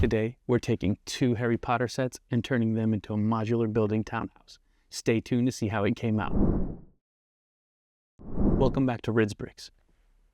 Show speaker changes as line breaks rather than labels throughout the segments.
Today, we're taking 2 Harry Potter sets and turning them into a modular building townhouse. Stay tuned to see how it came out. Welcome back to Rids Bricks.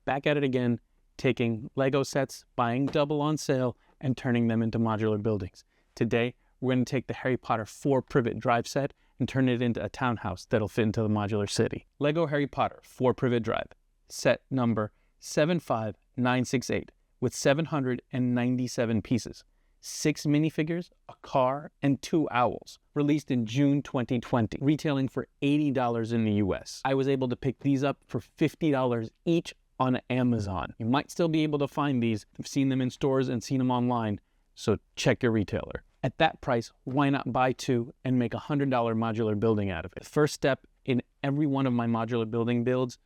Back at it again, taking Lego sets, buying double on sale, and turning them into modular buildings. Today, we're going to take the Harry Potter 4 Privet Drive set and turn it into a townhouse that'll fit into the modular city. Lego Harry Potter 4 Privet Drive, set number 75968, with 797 pieces. 6 minifigures, a car, and 2 owls, released in June 2020, retailing for $80 in the US. I was able to pick these up for $50 each on Amazon. You might still be able to find these. I've seen them in stores and seen them online, so check your retailer. At that price, why not buy 2 and make a $100 modular building out of it? The first step in every one of my modular building builds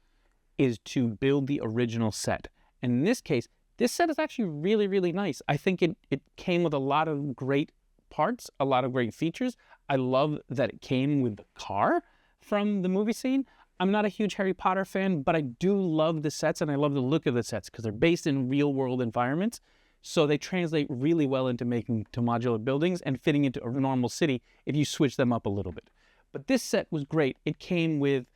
is to build the original set. And in this case, this set is actually really, really nice. I think it came with a lot of great parts, a lot of great features. I love that it came with the car from the movie scene. I'm not a huge Harry Potter fan, but I do love the sets and I love the look of the sets because they're based in real world environments. So they translate really well into making to modular buildings and fitting into a normal city if you switch them up a little bit. But this set was great. It came with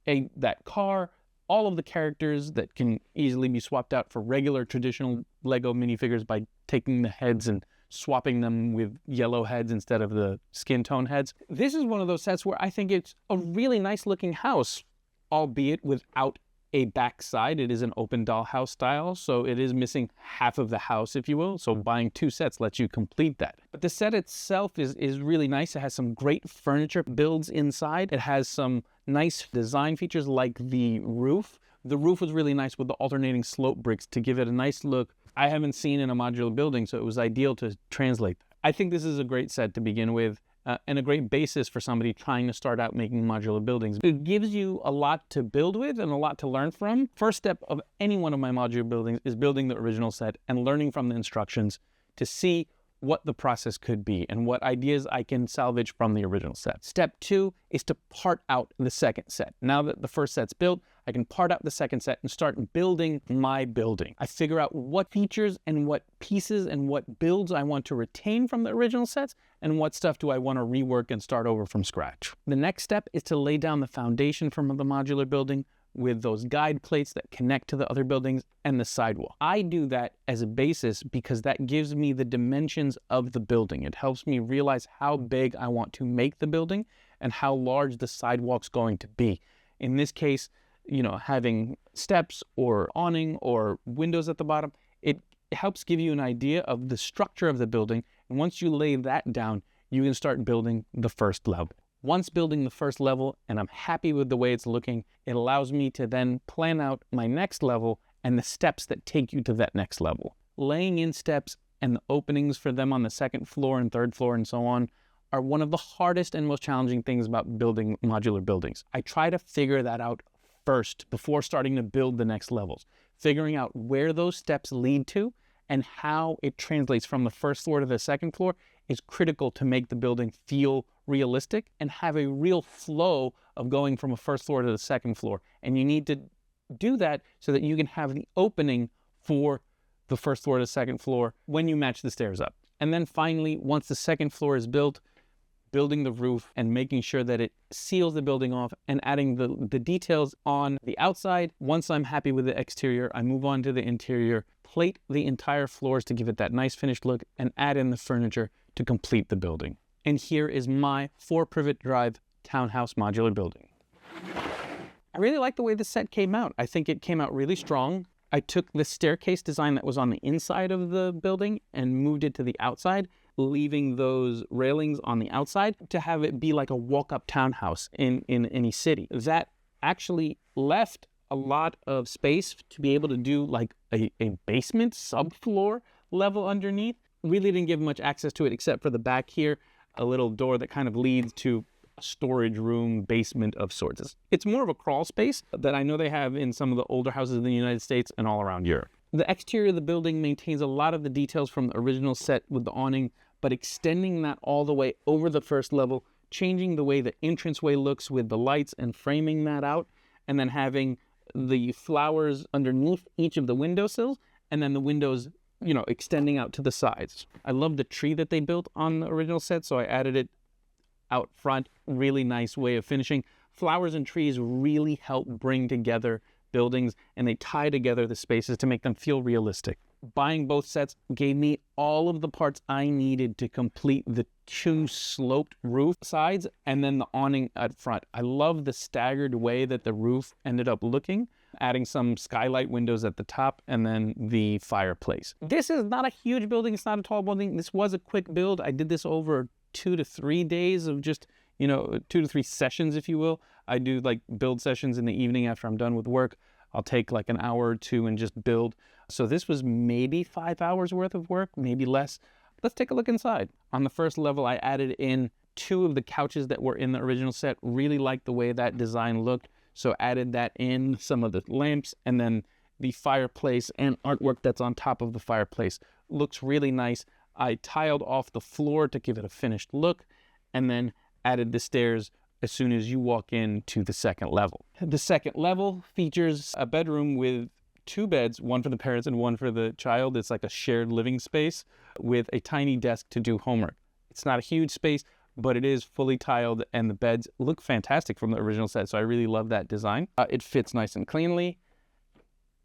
that car, all of the characters that can easily be swapped out for regular traditional Lego minifigures by taking the heads and swapping them with yellow heads instead of the skin tone heads. This is one of those sets where I think it's a really nice looking house, albeit without a backside. It is an open dollhouse style, so it is missing half of the house, if you will. So buying 2 sets lets you complete that. But the set itself is really nice. It has some great furniture builds inside. It has some nice design features like the roof. The roof was really nice with the alternating slope bricks to give it a nice look I haven't seen in a modular building, so it was ideal to translate that. I think this is a great set to begin with. And a great basis for somebody trying to start out making modular buildings. It gives you a lot to build with and a lot to learn from. First step of any one of my modular buildings is building the original set and learning from the instructions to see what the process could be and what ideas I can salvage from the original set. Step 2 is to part out the second set. Now that the first set's built, I can part out the second set and start building my building. I figure out what features and what pieces and what builds I want to retain from the original sets and what stuff do I want to rework and start over from scratch. The next step is to lay down the foundation from the modular building with those guide plates that connect to the other buildings and the sidewalk. I do that as a basis because that gives me the dimensions of the building. It helps me realize how big I want to make the building and how large the sidewalk's going to be. In this case, you know, having steps or awning or windows at the bottom, it helps give you an idea of the structure of the building. And once you lay that down, you can start building the first level. Once building the first level and I'm happy with the way it's looking, it allows me to then plan out my next level and the steps that take you to that next level. Laying in steps and the openings for them on the 2nd floor and 3rd floor and so on are one of the hardest and most challenging things about building modular buildings. I try to figure that out first before starting to build the next levels. Figuring out where those steps lead to and how it translates from the 1st floor to the 2nd floor is critical to make the building feel realistic and have a real flow of going from a 1st floor to the 2nd floor. And you need to do that so that you can have the opening for the 1st floor to the 2nd floor when you match the stairs up. And then finally, once the 2nd floor is built, building the roof and making sure that it seals the building off and adding the details on the outside. Once I'm happy with the exterior, I move on to the interior, plate the entire floors to give it that nice finished look, and add in the furniture to complete the building. And here is my 4 Privet Drive townhouse modular building. I really like the way this set came out. I think it came out really strong. I took the staircase design that was on the inside of the building and moved it to the outside, leaving those railings on the outside to have it be like a walk-up townhouse in any city. That actually left a lot of space to be able to do like a basement subfloor level underneath. Really didn't give much access to it except for the back here, a little door that kind of leads to a storage room basement of sorts. It's more of a crawl space that I know they have in some of the older houses in the United States and all around Europe. The exterior of the building maintains a lot of the details from the original set with the awning, but extending that all the way over the 1st level, changing the way the entranceway looks with the lights and framing that out, and then having the flowers underneath each of the windowsills, and then the windows extending out to the sides. I love the tree that they built on the original set, so I added it out front. Really nice way of finishing. Flowers and trees really help bring together buildings, and they tie together the spaces to make them feel realistic. Buying both sets gave me all of the parts I needed to complete the 2 sloped roof sides and then the awning at front. I love the staggered way that the roof ended up looking, adding some skylight windows at the top and then the fireplace. This is not a huge building. It's not a tall building. This was a quick build. I did this over 2 to 3 days of just, 2 to 3 sessions, if you will. I do like build sessions in the evening after I'm done with work. I'll take like an hour or 2 and just build. So this was maybe 5 hours worth of work, maybe less. Let's take a look inside. On the first level, I added in 2 of the couches that were in the original set. Really liked the way that design looked. So added that in, some of the lamps, and then the fireplace and artwork that's on top of the fireplace. Looks really nice. I tiled off the floor to give it a finished look, and then added the stairs as soon as you walk into the second level. The second level features a bedroom with 2 beds, one for the parents and one for the child. It's like a shared living space with a tiny desk to do homework. It's not a huge space, but it is fully tiled, and the beds look fantastic from the original set, so I really love that design. It fits nice and cleanly,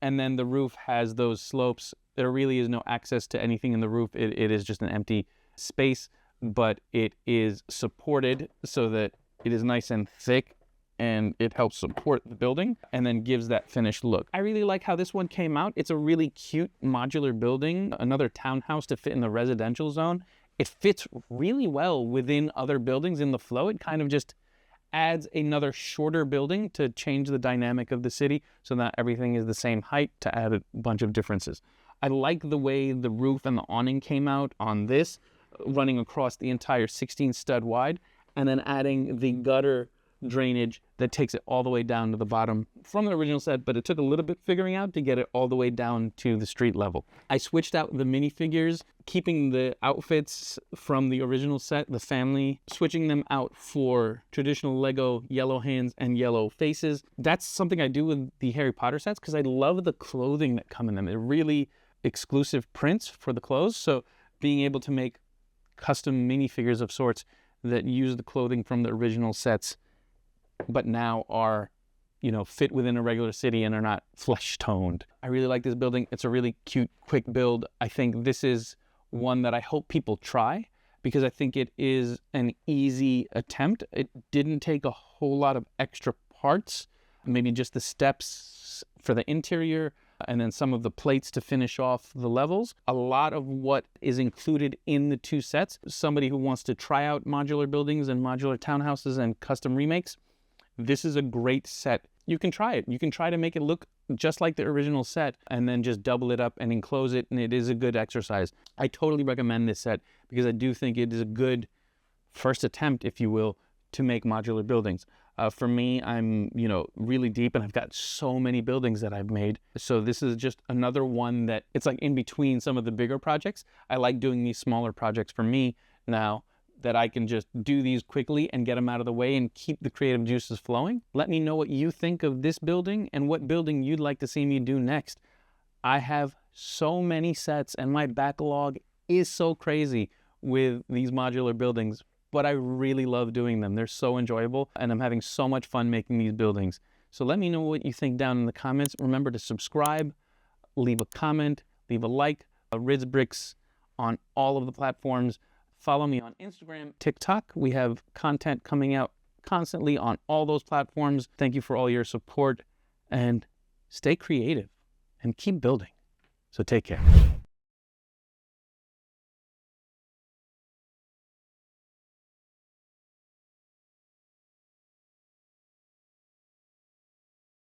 and then the roof has those slopes. There really is no access to anything in the roof. It is just an empty space, but it is supported so that it is nice and thick, and it helps support the building and then gives that finished look. I really like how this one came out. It's a really cute modular building, another townhouse to fit in the residential zone. It fits really well within other buildings in the flow. It kind of just adds another shorter building to change the dynamic of the city so that everything is the same height, to add a bunch of differences. I like the way the roof and the awning came out on this, running across the entire 16 stud wide, and then adding the gutter drainage that takes it all the way down to the bottom from the original set, but it took a little bit figuring out to get it all the way down to the street level. I switched out the minifigures, keeping the outfits from the original set, the family, switching them out for traditional Lego yellow hands and yellow faces. That's something I do with the Harry Potter sets because I love the clothing that come in them. They're really exclusive prints for the clothes, so being able to make custom minifigures of sorts that use the clothing from the original sets but now are, fit within a regular city and are not flesh toned. I really like this building. It's a really cute, quick build. I think this is one that I hope people try because I think it is an easy attempt. It didn't take a whole lot of extra parts, maybe just the steps for the interior and then some of the plates to finish off the levels. A lot of what is included in the 2 sets, somebody who wants to try out modular buildings and modular townhouses and custom remakes, this is a great set. You can try it. You can try to make it look just like the original set and then just double it up and enclose it, and it is a good exercise. I totally recommend this set because I do think it is a good first attempt, if you will, to make modular buildings. For me, I'm, really deep, and I've got so many buildings that I've made. So this is just another one that it's like in between some of the bigger projects. I like doing these smaller projects for me now, that I can just do these quickly and get them out of the way and keep the creative juices flowing. Let me know what you think of this building and what building you'd like to see me do next. I have so many sets and my backlog is so crazy with these modular buildings, but I really love doing them. They're so enjoyable and I'm having so much fun making these buildings. So let me know what you think down in the comments. Remember to subscribe, leave a comment, leave a like. Riz Bricks on all of the platforms. Follow me on Instagram, TikTok. We have content coming out constantly on all those platforms. Thank you for all your support and stay creative and keep building. So take care.